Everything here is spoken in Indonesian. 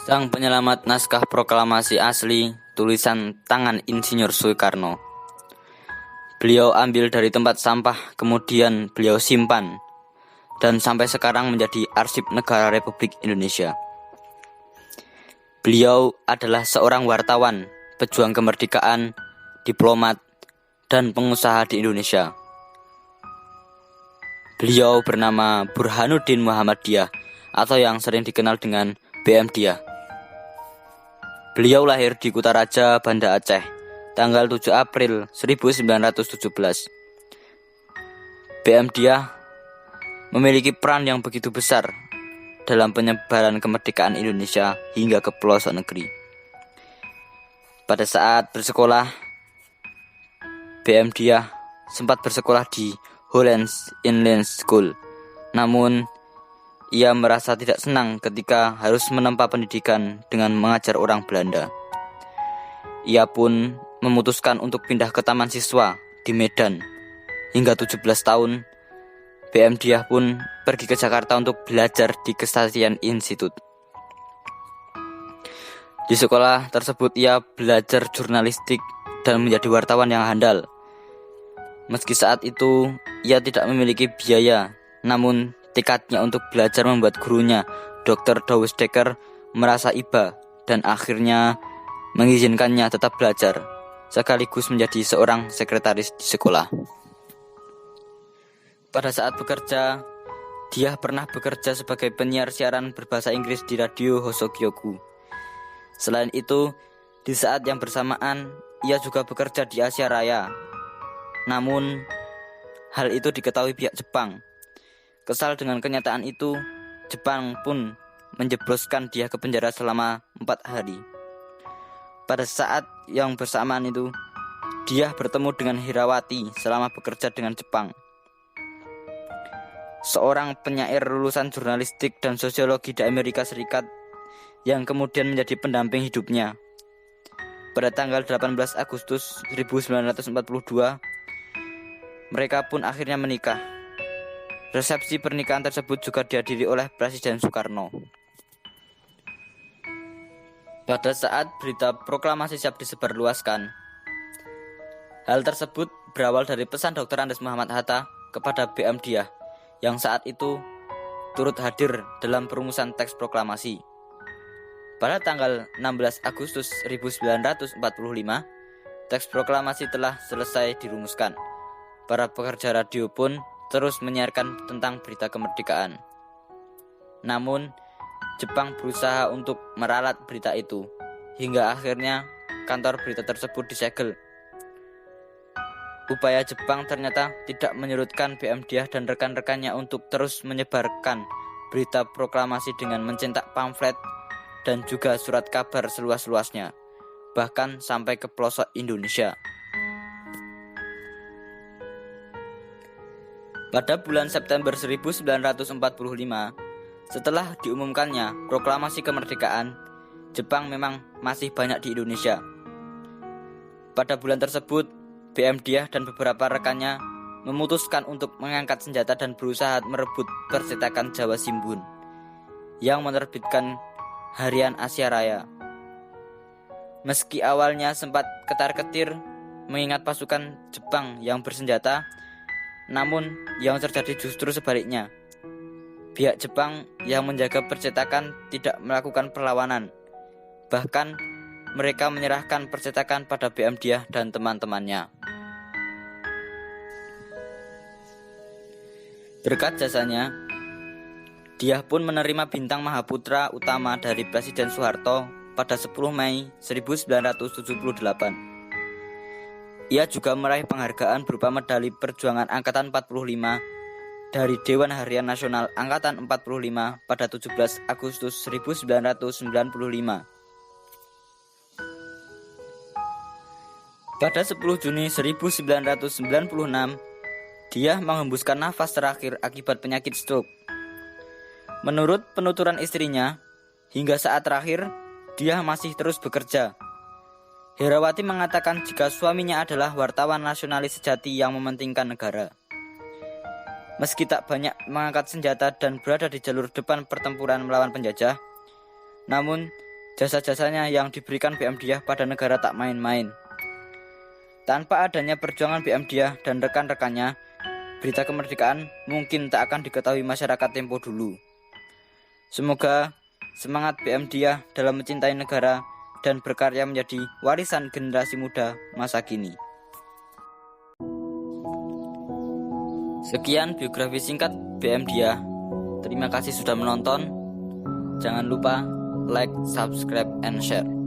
Sang penyelamat naskah proklamasi asli tulisan tangan Insinyur Soekarno. Beliau ambil dari tempat sampah, kemudian beliau simpan, dan sampai sekarang menjadi arsip negara Republik Indonesia. Beliau adalah seorang wartawan, pejuang kemerdekaan, diplomat, dan pengusaha di Indonesia. Beliau bernama Burhanuddin Muhammadiyah atau yang sering dikenal dengan BM Dyah. Beliau lahir di Kutaraja, Banda Aceh, tanggal 7 April 1917. BM Dyah memiliki peran yang begitu besar dalam penyebaran kemerdekaan Indonesia hingga ke pelosok negeri. Pada saat bersekolah, BM Dyah sempat bersekolah di Hollands Inland School. Namun, ia merasa tidak senang ketika harus menempa pendidikan dengan mengajar orang Belanda. Ia pun memutuskan untuk pindah ke taman siswa di Medan. Hingga 17 tahun, BM Dyah pun pergi ke Jakarta untuk belajar di Kesatian Institute. Di sekolah tersebut ia belajar jurnalistik dan menjadi wartawan yang handal. Meski saat itu ia tidak memiliki biaya, namun tekadnya untuk belajar membuat gurunya, Dr. Douwes Dekker, merasa iba dan akhirnya mengizinkannya tetap belajar, sekaligus menjadi seorang sekretaris di sekolah. Pada saat bekerja, dia pernah bekerja sebagai penyiar siaran berbahasa Inggris di Radio Hosokyoku. Selain itu, di saat yang bersamaan, ia juga bekerja di Asia Raya. Namun, hal itu diketahui pihak Jepang. Kesal dengan kenyataan itu, Jepang pun menjebloskan dia ke penjara selama 4 hari. Pada saat yang bersamaan itu, dia bertemu dengan Herawati selama bekerja dengan Jepang, seorang penyair lulusan jurnalistik dan sosiologi di Amerika Serikat yang kemudian menjadi pendamping hidupnya. Pada tanggal 18 Agustus 1942, mereka pun akhirnya menikah. Resepsi pernikahan tersebut juga dihadiri oleh Presiden Soekarno. Pada saat berita proklamasi siap disebarluaskan, hal tersebut berawal dari pesan Dr. Andes Muhammad Hatta kepada BM Dyah yang saat itu turut hadir dalam perumusan teks proklamasi. Pada tanggal 16 Agustus 1945, teks proklamasi telah selesai dirumuskan. Para pekerja radio pun terus menyiarkan tentang berita kemerdekaan. Namun, Jepang berusaha untuk meralat berita itu, hingga akhirnya kantor berita tersebut disegel. Upaya Jepang ternyata tidak menyurutkan BM Dyah dan rekan-rekannya untuk terus menyebarkan berita proklamasi dengan mencetak pamflet dan juga surat kabar seluas-luasnya, bahkan sampai ke pelosok Indonesia. Pada bulan September 1945, setelah diumumkannya proklamasi kemerdekaan, Jepang memang masih banyak di Indonesia. Pada bulan tersebut, BM Dyah dan beberapa rekannya memutuskan untuk mengangkat senjata dan berusaha merebut percetakan Jawa Shimbun yang menerbitkan harian Asia Raya. Meski awalnya sempat ketar-ketir mengingat pasukan Jepang yang bersenjata, namun yang terjadi justru sebaliknya. Pihak Jepang yang menjaga percetakan tidak melakukan perlawanan. Bahkan mereka menyerahkan percetakan pada BM Dyah dan teman-temannya. Berkat jasanya, Dyah pun menerima bintang Mahaputra Utama dari Presiden Soeharto pada 10 Mei 1978. Ia juga meraih penghargaan berupa medali perjuangan Angkatan 45 dari Dewan Harian Nasional Angkatan 45 pada 17 Agustus 1995. Pada 10 Juni 1996, Dyah menghembuskan nafas terakhir akibat penyakit stroke. Menurut penuturan istrinya, hingga saat terakhir, Dyah masih terus bekerja. Herawati mengatakan jika suaminya adalah wartawan nasionalis sejati yang mementingkan negara. Meski tak banyak mengangkat senjata dan berada di jalur depan pertempuran melawan penjajah, namun Jasa-jasanya yang diberikan BM Diah pada negara tak main-main. Tanpa adanya perjuangan BM Diah dan rekan-rekannya, berita kemerdekaan mungkin tak akan diketahui masyarakat tempo dulu. Semoga semangat BM Diah dalam mencintai negara dan berkarya menjadi warisan generasi muda masa kini. Sekian biografi singkat BM Diah. Terima kasih sudah menonton. Jangan lupa like, subscribe, and share.